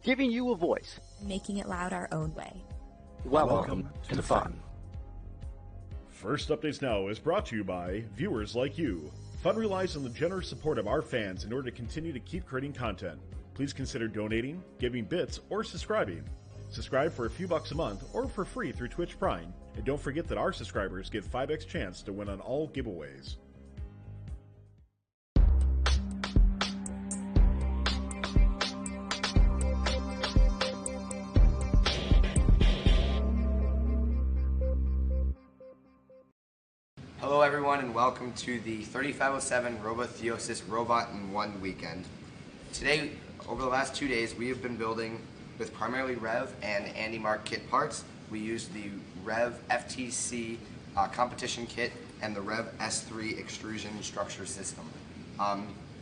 giving you a voice. Making it loud our own way. Welcome to the fun. First Updates Now is brought to you by viewers like you. Fun relies on the generous support of our fans in order to continue to keep creating content. Please consider donating, giving bits, or subscribing. Subscribe for a few bucks a month or for free through Twitch Prime. And don't forget that our subscribers get 5x chance to win on all giveaways. Hello everyone and welcome to the 3507 Robotheosis Robot in One weekend. Today, over the last 2 days, we have been building with primarily Rev and Andy Mark kit parts. We used the Rev FTC competition kit and the Rev S3 extrusion structure system.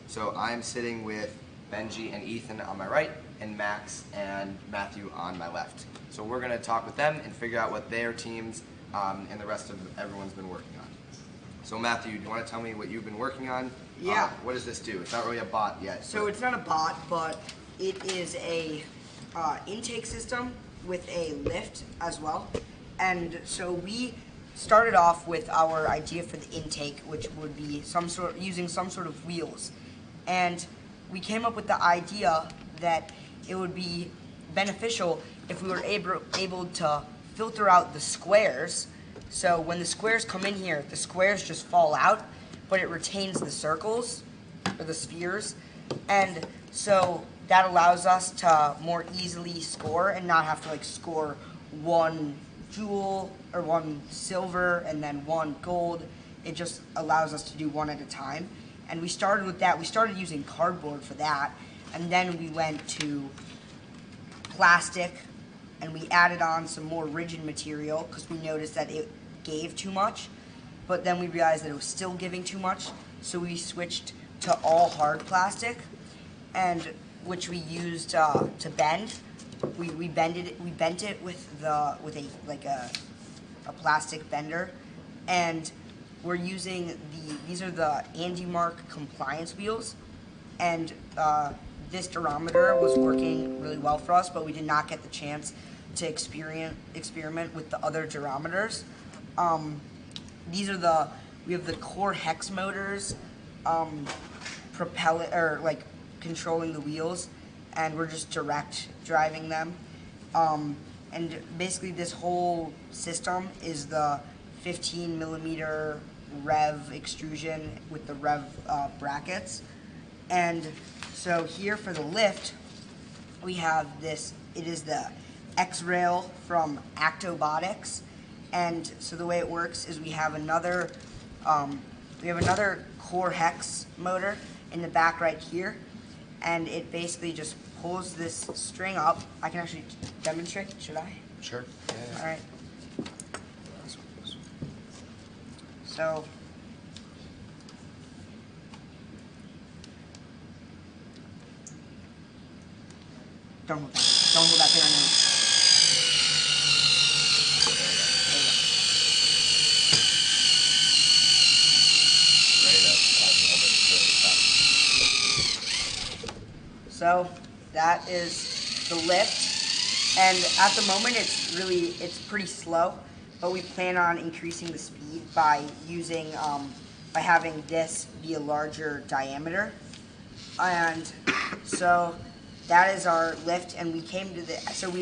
So I'm sitting with Benji and Ethan on my right and Max and Matthew on my left. So we're going to talk with them and figure out what their teams and the rest of everyone's been working on. So Matthew, do you want to tell me what you've been working on? Yeah. What does this do? It's not really a bot yet. So it's not a bot, but it is a intake system with a lift as well. And so we started off with our idea for the intake, which would be using some sort of wheels. And we came up with the idea that it would be beneficial if we were able to filter out the squares. So when the squares come in here, the squares just fall out, but it retains the circles, or the spheres. And so that allows us to more easily score and not have to like score one jewel or one silver and then one gold. It just allows us to do one at a time. And we started with that. We started using cardboard for that. And then we went to plastic, and we added on some more rigid material because we noticed that it gave too much, but then we realized that it was still giving too much, so we switched to all hard plastic, and which we used to bend. We bent it with a plastic bender, and we're using these are the Andy Mark compliance wheels, and this durometer was working really well for us, but we did not get the chance to experiment with the other durometers. We have the core hex motors, controlling the wheels, and we're just direct driving them. And basically this whole system is the 15 millimeter Rev extrusion with the Rev brackets. And so here for the lift, we have this, it is the X-Rail from Robotics. And so the way it works is we have another core hex motor in the back right here, and it basically just pulls this string up. I can actually demonstrate. Should I? Sure. Yeah. All right. So don't hold that. Don't hold that thing on there. So that is the lift, and at the moment it's pretty slow, but we plan on increasing the speed by using by having this be a larger diameter. And so that is our lift, and we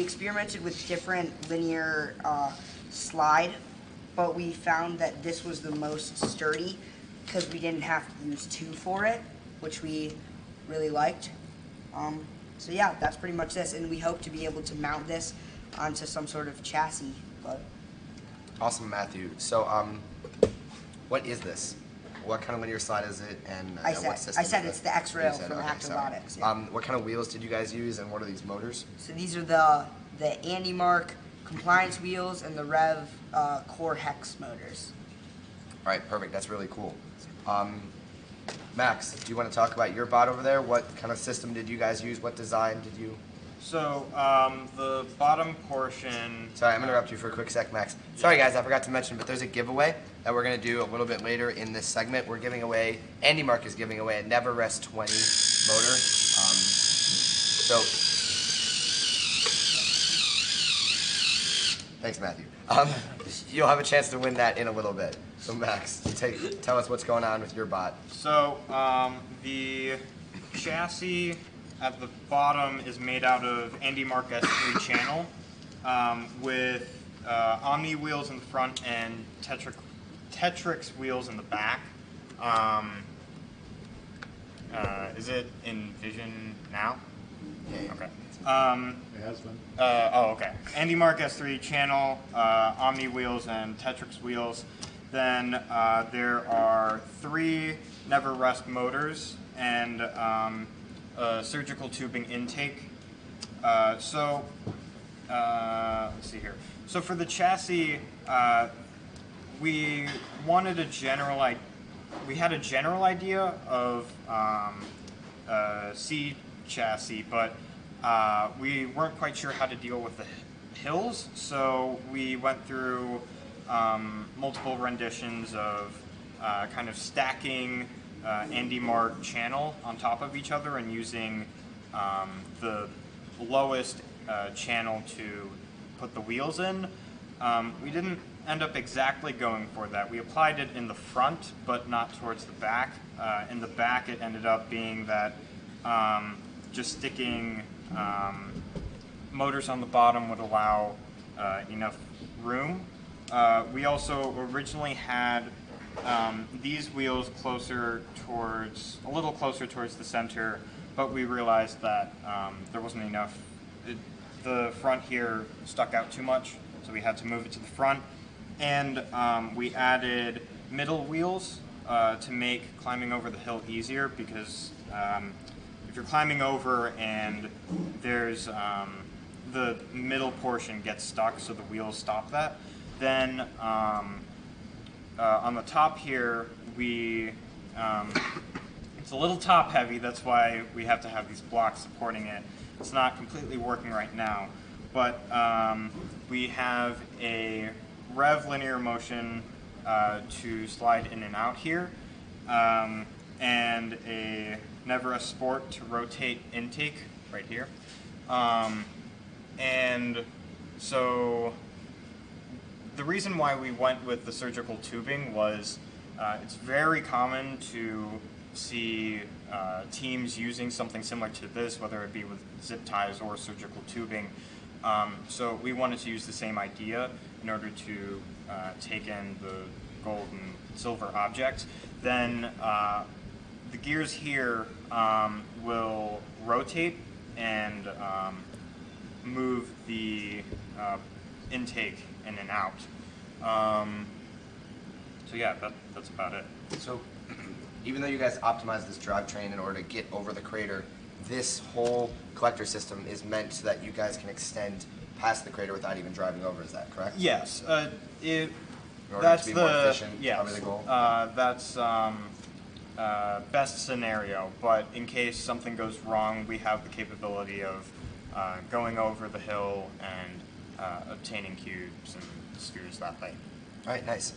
experimented with different linear slide, but we found that this was the most sturdy because we didn't have to use two for it, which we really liked. So yeah, that's pretty much this, and we hope to be able to mount this onto some sort of chassis. But Awesome, Matthew. So, what is this? What kind of linear slide is it, and what system? I said it's the X-Rail from okay, Robotics. Yeah. What kind of wheels did you guys use, and what are these motors? So these are the Andy Mark compliance wheels and the Rev core hex motors. All right, perfect. That's really cool. Max, do you want to talk about your bot over there? What kind of system did you guys use? What design did you? So, the bottom portion... Sorry, I'm going to interrupt you for a quick sec, Max. Sorry, guys, I forgot to mention, but there's a giveaway that we're going to do a little bit later in this segment. We're giving away, Andy Mark is giving away a Never Rest 20 motor. So Thanks, Matthew. You'll have a chance to win that in a little bit. So Max, tell us what's going on with your bot. So the chassis at the bottom is made out of Andy Mark S3 channel with Omni wheels in the front and Tetrix wheels in the back. Is it in vision now? Yeah. Okay. It has been. Okay. Andy Mark S3 channel, Omni wheels, and Tetrix wheels. Then there are 3 Never Rest motors and surgical tubing intake. Let's see here. So for the chassis, we wanted a general idea. We had a general idea of C chassis, but we weren't quite sure how to deal with the hills, so we went through multiple renditions of kind of stacking Andy Mark channel on top of each other and using the lowest channel to put the wheels in. We didn't end up exactly going for that. We applied it in the front, but not towards the back. In the back, it ended up being that just sticking motors on the bottom would allow enough room. We also originally had these wheels a little closer towards the center, but we realized that there wasn't enough. The front here stuck out too much, so we had to move it to the front. And we added middle wheels to make climbing over the hill easier, because if you're climbing over and there's the middle portion gets stuck, so the wheels stop that, then on the top here it's a little top heavy. That's why we have to have these blocks supporting it. It's not completely working right now, but we have a rev linear motion to slide in and out here, and a Never Sport to rotate intake right here. And so the reason why we went with the surgical tubing was it's very common to see teams using something similar to this, whether it be with zip ties or surgical tubing. So we wanted to use the same idea in order to take in the gold and silver objects. Then the gears here will rotate and move the intake in and out. So yeah, that's about it. So even though you guys optimized this drivetrain in order to get over the crater, this whole collector system is meant so that you guys can extend past the crater without even driving over. Is that correct? Yes. In order to be more efficient, yes, probably the goal? That's best scenario, but in case something goes wrong, we have the capability of going over the hill and obtaining cubes and spheres that way. All right, nice.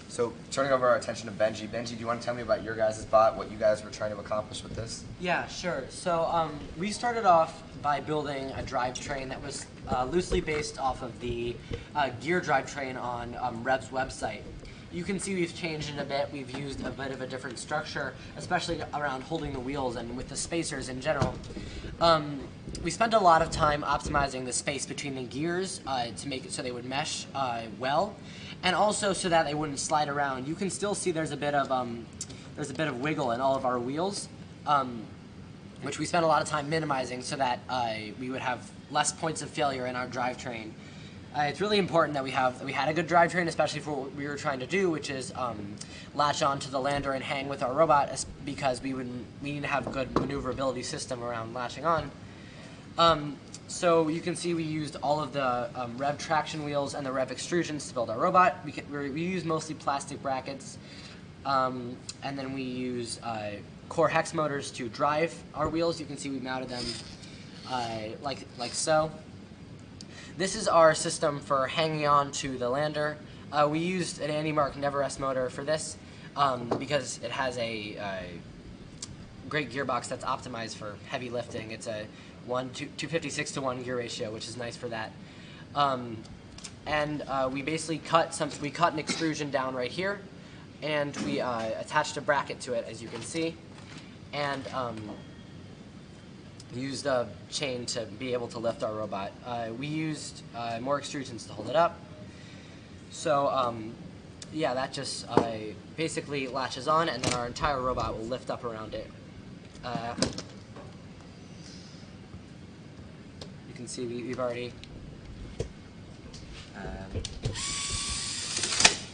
So turning over our attention to Benji. Benji, do you want to tell me about your guys' bot, what you guys were trying to accomplish with this? Yeah, sure. So we started off by building a drivetrain that was loosely based off of the gear drivetrain on Rev's website. You can see we've changed it a bit. We've used a bit of a different structure, especially around holding the wheels and with the spacers in general. We spent a lot of time optimizing the space between the gears to make it so they would mesh well, and also so that they wouldn't slide around. You can still see there's a bit of wiggle in all of our wheels, which we spent a lot of time minimizing so that we would have less points of failure in our drivetrain. It's really important that we had a good drivetrain, especially for what we were trying to do, which is latch onto the lander and hang with our robot, because we need to have a good maneuverability system around latching on. So you can see we used all of the Rev traction wheels and the Rev extrusions to build our robot. We use mostly plastic brackets, and then we use core hex motors to drive our wheels. You can see we mounted them like so. This is our system for hanging on to the lander. We used an Andy Mark Never Rest motor for this because it has a great gearbox that's optimized for heavy lifting. It's a 256 to 1 gear ratio, which is nice for that. We basically cut an extrusion down right here, and we attached a bracket to it, as you can see, and used a chain to be able to lift our robot. We used more extrusions to hold it up. So yeah, that just basically latches on, and then our entire robot will lift up around it. You can see we've already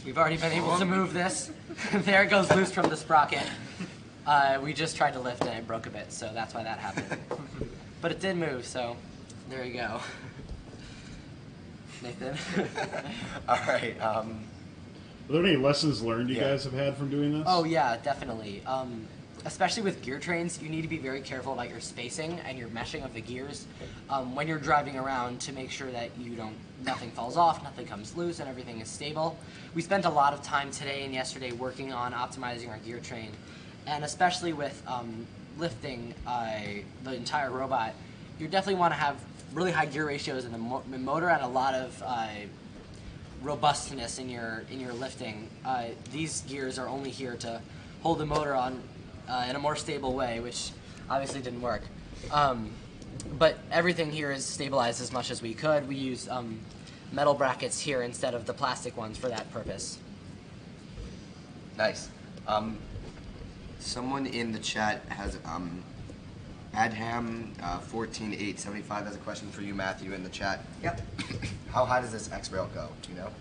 been able to move this. There it goes loose from the sprocket. We just tried to lift it and it broke a bit, so that's why that happened. But it did move, so there you go. Nathan? All right. Are there any lessons learned you guys have had from doing this? Oh yeah, definitely. Especially with gear trains, you need to be very careful about your spacing and your meshing of the gears when you're driving around to make sure that nothing falls off, nothing comes loose, and everything is stable. We spent a lot of time today and yesterday working on optimizing our gear train, and especially with lifting the entire robot, you definitely want to have really high gear ratios in the motor and a lot of robustness in your lifting. These gears are only here to hold the motor on in a more stable way, which obviously didn't work. But everything here is stabilized as much as we could. We use metal brackets here instead of the plastic ones for that purpose. Nice. Someone in the chat has Adham14875 has a question for you, Matthew, in the chat. Yep. How high does this X-Rail go? Do you know?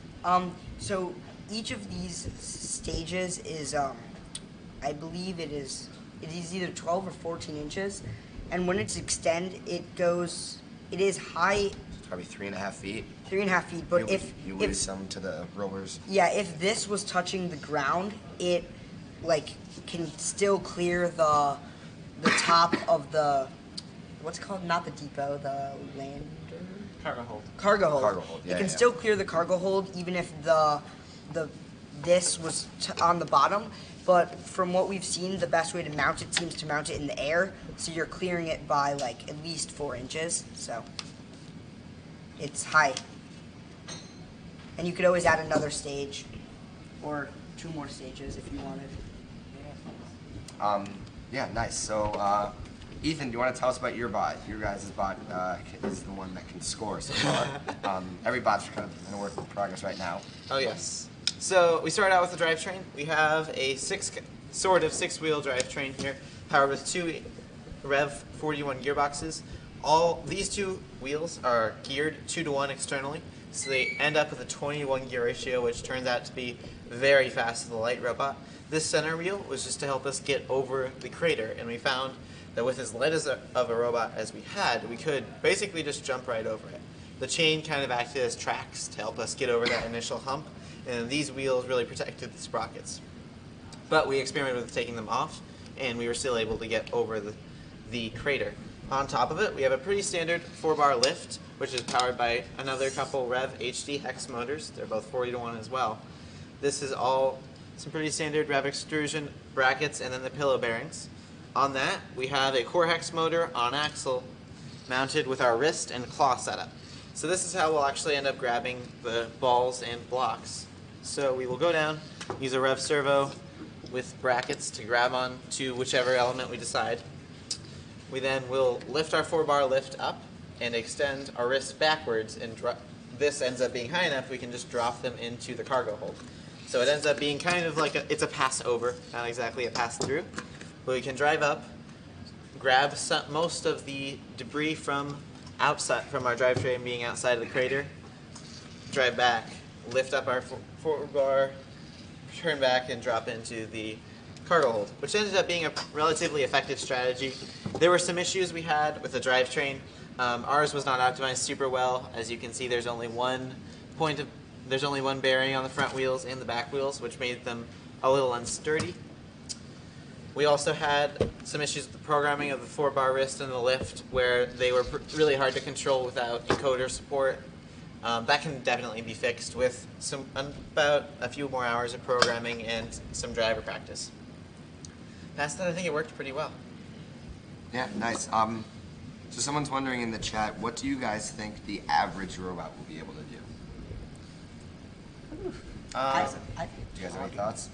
So each of these stages is, I believe it is either 12 or 14 inches, and when it's extend, it is high. It's probably 3.5 feet. 3.5 feet, but you lose some to the rollers. Yeah, if this was touching the ground, it can still clear the top of the, what's it called? Not the depot, the lander. Cargo hold. Cargo hold. Cargo hold, yeah, It can yeah. still clear the cargo hold even if this was on the bottom. But from what we've seen, the best way to mount it seems to mount it in the air, so you're clearing it by at least 4 inches. So it's high. And you could always add another stage, or 2 more stages if you wanted. Yeah, nice. So, Ethan, do you want to tell us about your bot? Your guys' bot is the one that can score so far. Every bot's kind of in a work in progress right now. Oh yes. So we started out with the drivetrain. We have a sort of six-wheel drivetrain here, powered with 2 Rev 41 gearboxes. All these 2 wheels are geared 2-to-1 externally, so they end up with a 20-to-1 gear ratio, which turns out to be very fast for the light robot. This center wheel was just to help us get over the crater, and we found that with as light of a robot as we had, we could basically just jump right over it. The chain kind of acted as tracks to help us get over that initial hump, and these wheels really protected the sprockets. But we experimented with taking them off, and we were still able to get over the crater. On top of it, we have a pretty standard 4-bar lift, which is powered by another couple Rev HD hex motors. They're both 40-to-1 as well. This is all some pretty standard Rev extrusion brackets and then the pillow bearings. On that, we have a core hex motor on axle mounted with our wrist and claw setup. So this is how we'll actually end up grabbing the balls and blocks. So we will go down, use a Rev servo with brackets to grab on to whichever element we decide. We then will lift our 4-bar lift up and extend our wrists backwards, and this ends up being high enough we can just drop them into the cargo hold. So it ends up being kind of like it's a pass over, not exactly a pass through. But we can drive up, grab most of the debris from our drivetrain being outside of the crater, drive back, lift up our 4-bar, turn back, and drop into the cargo hold, which ended up being a relatively effective strategy. There were some issues we had with the drivetrain. Ours was not optimized super well. As you can see, there's only one bearing on the front wheels and the back wheels, which made them a little unsturdy. We also had some issues with the programming of the 4-bar wrist and the lift, where they were really hard to control without encoder support. That can definitely be fixed with about a few more hours of programming and some driver practice. Past that, I think it worked pretty well. Yeah, nice. So someone's wondering in the chat, what do you guys think the average robot will be able to do? Do you guys have any thoughts?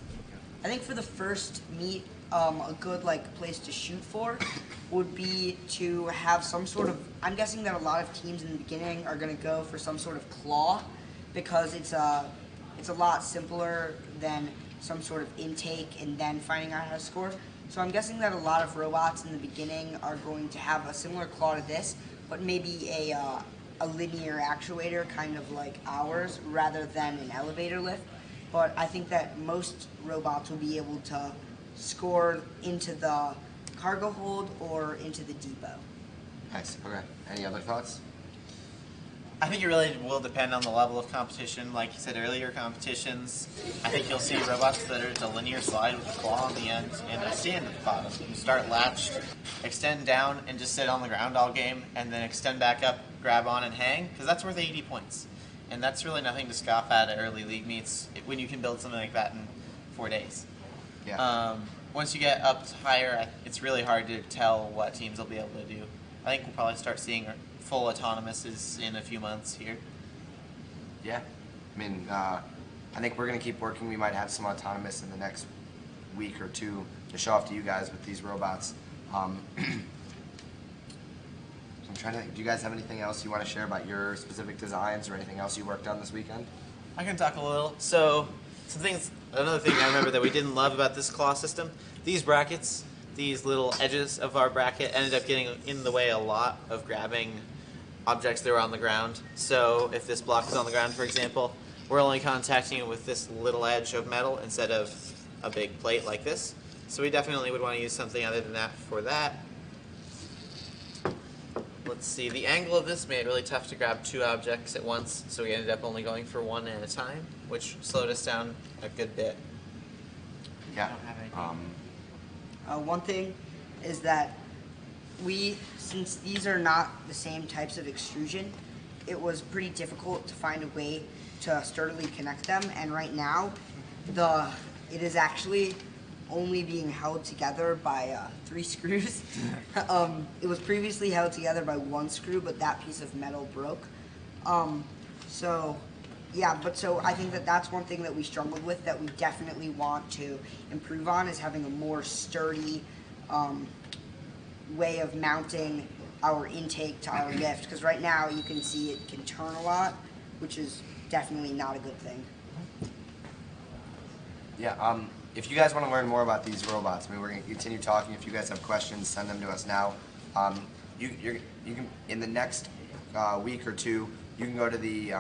I think for the first meet, a good place to shoot for would be to have some sort of. I'm guessing that a lot of teams in the beginning are going to go for some sort of claw, because it's a lot simpler than some sort of intake and then finding out how to score. So I'm guessing that a lot of robots in the beginning are going to have a similar claw to this, but maybe a linear actuator, kind of like ours, rather than an elevator lift. But I think that most robots will be able to score into the cargo hold or into the depot. Nice. Okay. Any other thoughts? I think it really will depend on the level of competition. Like you said earlier, competitions, I think you'll see robots that are a linear slide with a claw on the end and a stand at the bottom. You start latched, extend down, and just sit on the ground all game, and then extend back up, grab on, and hang, because that's worth 80 points. And that's really nothing to scoff at early league meets when you can build something like that in 4 days. Yeah. Once you get up higher, it's really hard to tell what teams will be able to do. I think we'll probably start seeing full autonomouses in a few months here. Yeah. I mean, I think we're going to keep working. We might have some autonomous in the next week or two to show off to you guys with these robots. I'm trying to think, do you guys have anything else you want to share about your specific designs or anything else you worked on this weekend? I can talk a little. So, another thing I remember that we didn't love about this claw system, these brackets, these little edges of our bracket ended up getting in the way a lot of grabbing objects that were on the ground. So if this block is on the ground, for example, we're only contacting it with this little edge of metal instead of a big plate like this. So we definitely would want to use something other than that for that. Let's see, the angle of this made it really tough to grab 2 objects at once, so we ended up only going for 1 at a time, which slowed us down a good bit. Yeah. One thing is that since these are not the same types of extrusion, it was pretty difficult to find a way to sturdily connect them, and right now it is actually only being held together by 3 screws. It was previously held together by 1 screw, but that piece of metal broke. So I think that that's one thing that we struggled with that we definitely want to improve on, is having a more sturdy way of mounting our intake to our lift, because right now you can see it can turn a lot, which is definitely not a good thing. Yeah, if you guys want to learn more about these robots, I mean, we're going to continue talking. If you guys have questions, send them to us now. You can, in the next week or two, you can go to the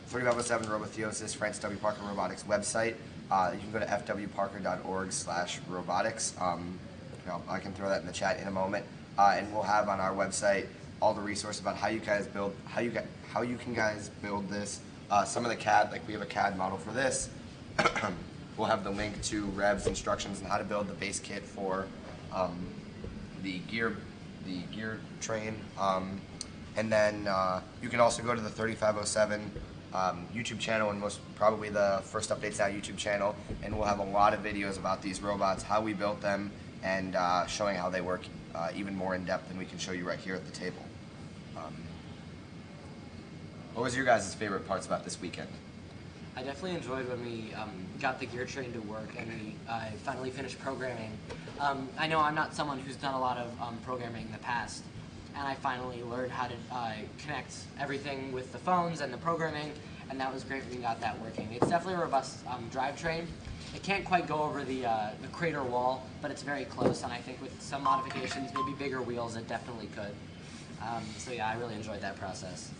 3507 Robothiosis Francis W. Parker Robotics website. You can go to fwparker.org/robotics. I can throw that in the chat in a moment, and we'll have on our website all the resources about how you can guys build this. Some of the CAD, like we have a CAD model for this. We'll have the link to Rev's instructions on how to build the base kit for the gear train, and then you can also go to the 3507 YouTube channel, and most probably the First Updates Now YouTube channel, and we'll have a lot of videos about these robots, how we built them, and showing how they work even more in depth than we can show you right here at the table. What was your guys' favorite parts about this weekend? I definitely enjoyed when we got the gear train to work and we finally finished programming. I know I'm not someone who's done a lot of programming in the past, and I finally learned how to connect everything with the phones and the programming, and that was great when we got that working. It's definitely a robust drivetrain. It can't quite go over the crater wall, but it's very close, and I think with some modifications, maybe bigger wheels, it definitely could. So yeah, I really enjoyed that process.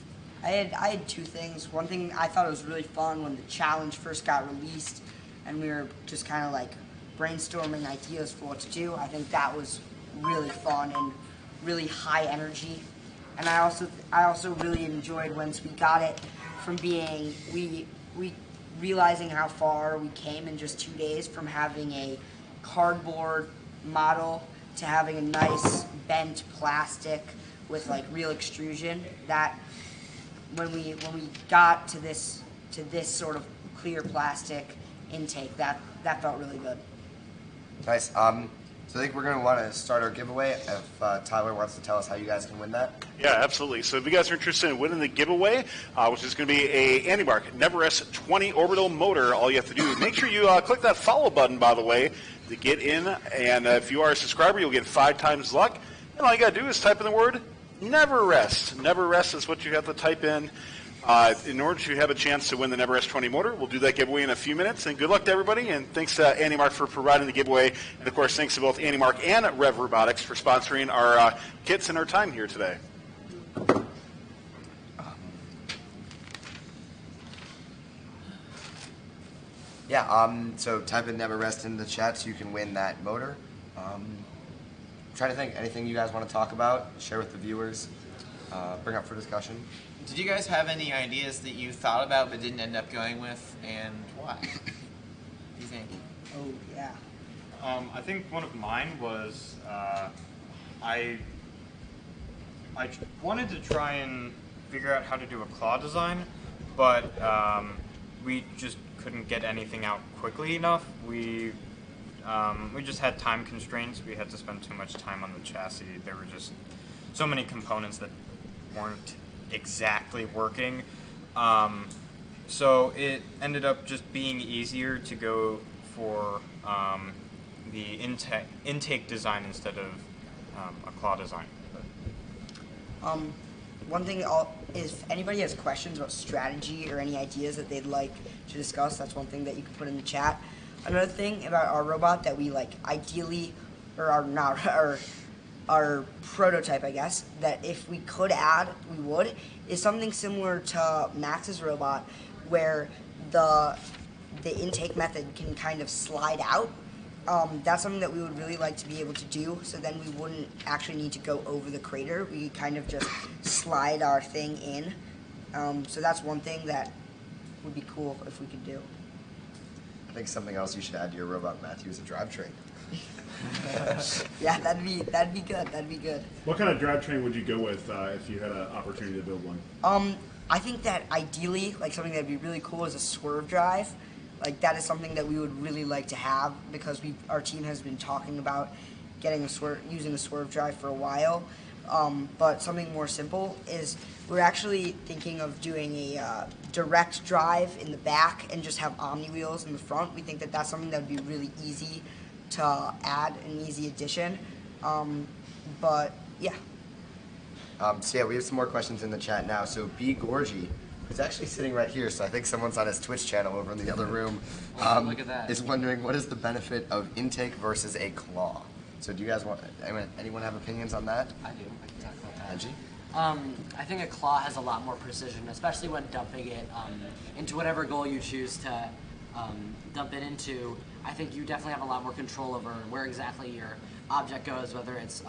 I had 2 things. One thing, I thought it was really fun when the challenge first got released and we were just kind of like brainstorming ideas for what to do. I think that was really fun and really high energy. And I also really enjoyed once we got it from being, we realizing how far we came in just 2 days from having a cardboard model to having a nice bent plastic with like real extrusion. That when we got to this sort of clear plastic intake, that felt really good. Nice. So I think we're going to want to start our giveaway if Tyler wants to tell us how you guys can win that. Yeah, absolutely. So if you guys are interested in winning the giveaway, which is going to be a AndyMark NeverS 20 orbital motor, all you have to do is make sure you click that follow button, by the way, to get in. And if you are a subscriber, you'll get 5 times luck. And all you got to do is type in the word NeverS. NeverS is what you have to type in order to have a chance to win the NeverS 20 motor. We'll do that giveaway in a few minutes. And good luck to everybody. And thanks to AndyMark for providing the giveaway. And, of course, thanks to both AndyMark and Rev Robotics for sponsoring our kits and our time here today. So type in NeverS in the chat so you can win that motor. Trying to think, anything you guys want to talk about, share with the viewers, bring up for discussion. Did you guys have any ideas that you thought about but didn't end up going with, and why? What do you think? Oh, yeah. I think one of mine was I wanted to try and figure out how to do a claw design, but we just couldn't get anything out quickly enough. We just had time constraints. We had to spend too much time on the chassis. There were just so many components that weren't exactly working. So it ended up just being easier to go for the intake design instead of a claw design. One thing if anybody has questions about strategy or any ideas that they'd like to discuss, that's one thing that you can put in the chat. Another thing about our robot that we like ideally, or our prototype, I guess, that if we could add, we would, is something similar to Max's robot, where the intake method can kind of slide out. That's something that we would really like to be able to do, so then we wouldn't actually need to go over the crater. We could kind of just slide our thing in. So that's one thing that would be cool if we could do. I think something else you should add to your robot, Matthew, is a drivetrain. Yeah, that'd be good. That'd be good. What kind of drivetrain would you go with if you had an opportunity to build one? I think that ideally, like something that'd be really cool is a swerve drive. Like that is something that we would really like to have because our team has been talking about using a swerve drive for a while. But something more simple is we're actually thinking of doing a direct drive in the back and just have Omni wheels in the front. We think that that's something that would be really easy to add, an easy addition. But yeah. So yeah, we have some more questions in the chat now. So B. Gorgie, who's actually sitting right here, so I think someone's on his Twitch channel over in the other room, Look at that. is wondering what is the benefit of intake versus a claw? So do you guys anyone have opinions on that? I do. I can talk about that. Angie? I think a claw has a lot more precision, especially when dumping it into whatever goal you choose to dump it into. I think you definitely have a lot more control over where exactly your object goes, whether it's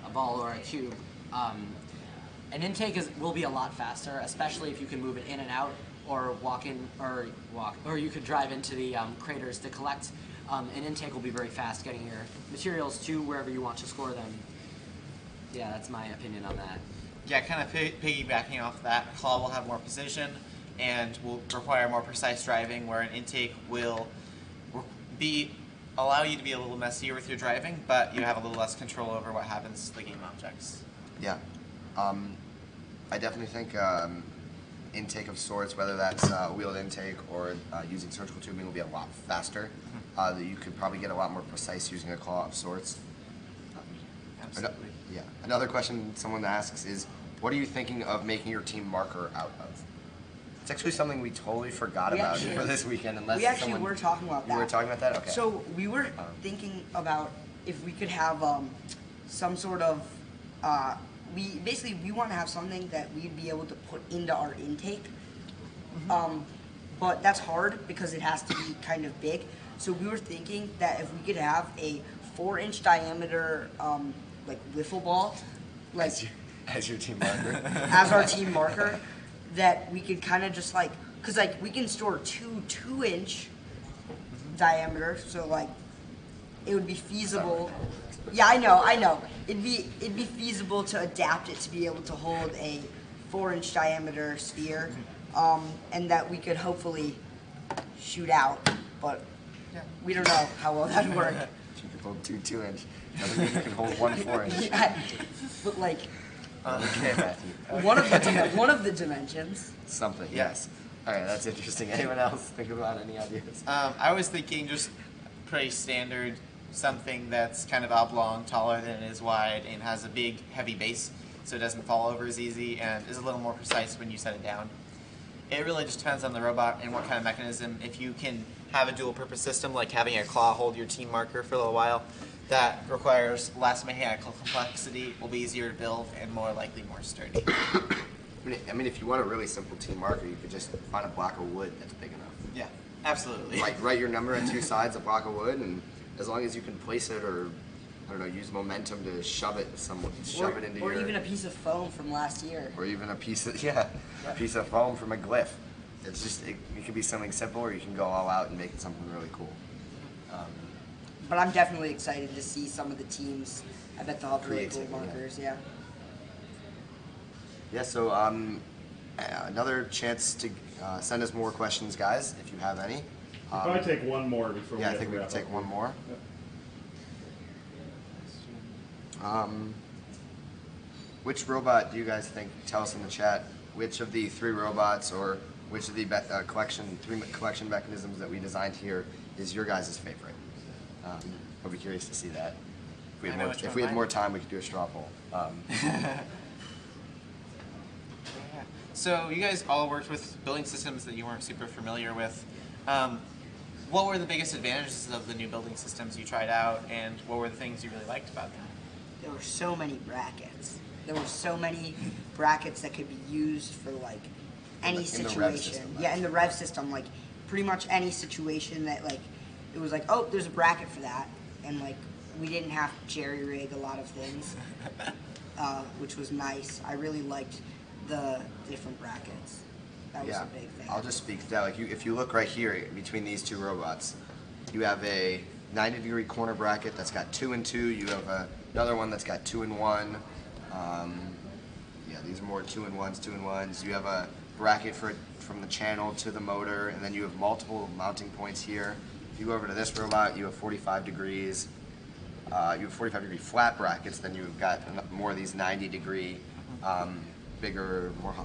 a ball or a cube. An intake will be a lot faster, especially if you can move it in and out, or or you could drive into the craters to collect. An intake will be very fast getting your materials to wherever you want to store them. Yeah, that's my opinion on that. Yeah, kind of piggybacking off that, claw will have more precision and will require more precise driving, where an intake will allow you to be a little messier with your driving, but you have a little less control over what happens to the game objects. Yeah. I definitely think intake of sorts, whether that's wheeled intake or using surgical tubing, will be a lot faster. That you could probably get a lot more precise using a claw of sorts. Absolutely. Yeah. Another question someone asks is, what are you thinking of making your team marker out of? It's actually something we totally forgot about for this weekend. Unless we actually were talking about that. You were talking about that? Okay. So we were thinking about if we could have some sort of we want to have something that we'd be able to put into our intake. But that's hard because it has to be kind of big. So we were thinking that if we could have a 4-inch diameter like wiffle ball, like as your team marker, as our team marker, that we could kind of just like, cause like we can store two 2-inch diameter, so like it would be feasible. Yeah, I know. It'd be feasible to adapt it to be able to hold a 4-inch diameter sphere, and that we could hopefully shoot out, but we don't know how well that'd work. hold two 2-inch. Doesn't mean you can hold one 4-inch. Yeah, but like Okay, Matthew. one of the dimensions. Something, yes. All right, that's interesting. Anyone else think about any ideas? I was thinking just pretty standard, something that's kind of oblong, taller than it is wide, and has a big, heavy base, so it doesn't fall over as easy, and is a little more precise when you set it down. It really just depends on the robot and what kind of mechanism. If you can have a dual-purpose system, like having a claw hold your team marker for a little while, that requires less mechanical complexity, will be easier to build, and more likely more sturdy. I mean, if you want a really simple team marker, you could just find a block of wood that's big enough. Yeah, absolutely. Write your number on two sides, a block of wood, and as long as you can place it or, I don't know, use momentum to shove it into Or your... even a piece of foam from last year. Or even a piece of, a piece of foam from a glyph. It's just, it can be something simple, or you can go all out and make it something really cool. But I'm definitely excited to see some of the teams. I bet they'll have really cool Creativity, markers, yeah. Yeah, so another chance to send us more questions, guys, if you have any. Probably take one more before we Yeah, I have think to we wrap can take up. one more. Which robot do you guys think, tell us in the chat, which of the three robots or which of the three collection mechanisms that we designed here is your guys' favorite? I'll be curious to see that. If we had more time, we could do a straw poll. So you guys all worked with building systems that you weren't super familiar with. What were the biggest advantages of the new building systems you tried out, and what were the things you really liked about them? There were so many brackets. There were so many brackets that could be used for like any In the rev situation. system, Yeah, in the rev system, like pretty much any situation that like it was like, oh, there's a bracket for that, and like we didn't have to jerry rig a lot of things, which was nice. I really liked the different brackets. That was a big thing. I'll just speak to that. Like, if you look right here between these two robots, you have a 90-degree corner bracket that's got 2 and 2. You have another one that's got 2 and 1. Yeah, these are more 2 and 1s, 2 and 1s. You have a bracket from the channel to the motor, and then you have multiple mounting points here. If you go over to this robot, you have 45 degrees. You have 45-degree flat brackets. Then you've got more of these 90-degree, bigger, more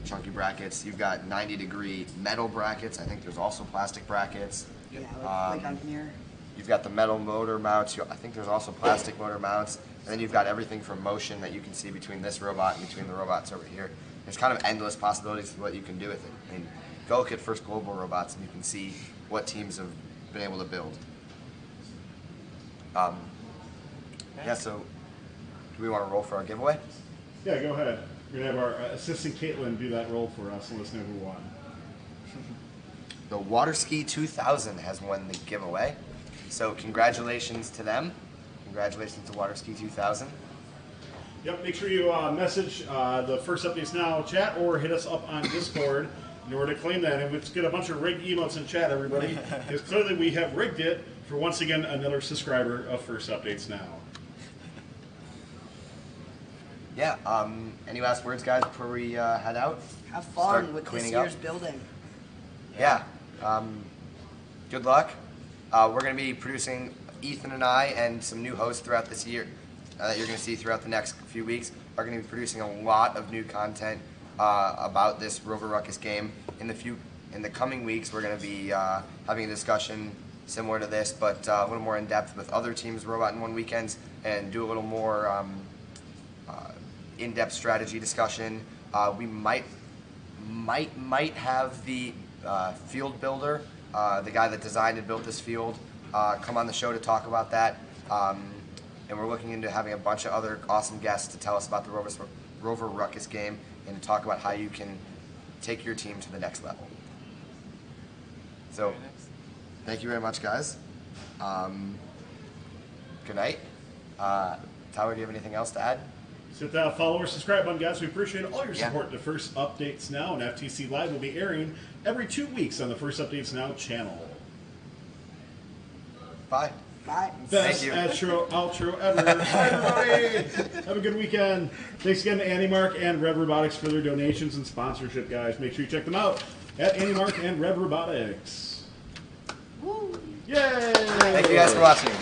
chunky brackets. You've got 90-degree metal brackets. I think there's also plastic brackets. Yeah, like on here. You've got the metal motor mounts. I think there's also plastic motor mounts. And then you've got everything from motion that you can see between this robot and between the robots over here. There's kind of endless possibilities of what you can do with it. I mean, go look at First Global robots and you can see what teams have been able to build. Yeah, so do we want to roll for our giveaway? Yeah, go ahead. We're going to have our assistant Caitlin do that roll for us and let us know who won. The Waterski 2000 has won the giveaway. So congratulations to them. Congratulations to Waterski 2000. Yep, make sure you message the First Updates Now chat or hit us up on Discord in order to claim that. And let's get a bunch of rigged emotes in chat, everybody, because clearly we have rigged it for, once again, another subscriber of First Updates Now. Yeah, any last words, guys, before we head out? Have fun Start with this cleaning year's up? building. Yeah. Good luck. We're going to be producing, Ethan and I, and some new hosts throughout this year that you're going to see throughout the next few weeks, are going to be producing a lot of new content about this Rover Ruckus game. In the coming weeks, we're going to be having a discussion similar to this, but a little more in depth with other teams' Robot in One weekends, and do a little more in-depth strategy discussion. We might have the field builder, the guy that designed and built this field, come on the show to talk about that. And we're looking into having a bunch of other awesome guests to tell us about the Rover Ruckus game and to talk about how you can take your team to the next level. So, thank you very much, guys. Good night. Tyler, do you have anything else to add? So hit that follow or subscribe button, guys. We appreciate all your support to First Updates Now, and FTC Live will be airing every 2 weeks on the First Updates Now channel. Bye. Bye. Best outro ever. Bye, everybody. Have a good weekend. Thanks again to Andy Mark and Rev Robotics for their donations and sponsorship, guys. Make sure you check them out at Andy Mark and Rev Robotics. Woo. Yay! Thank you guys for watching.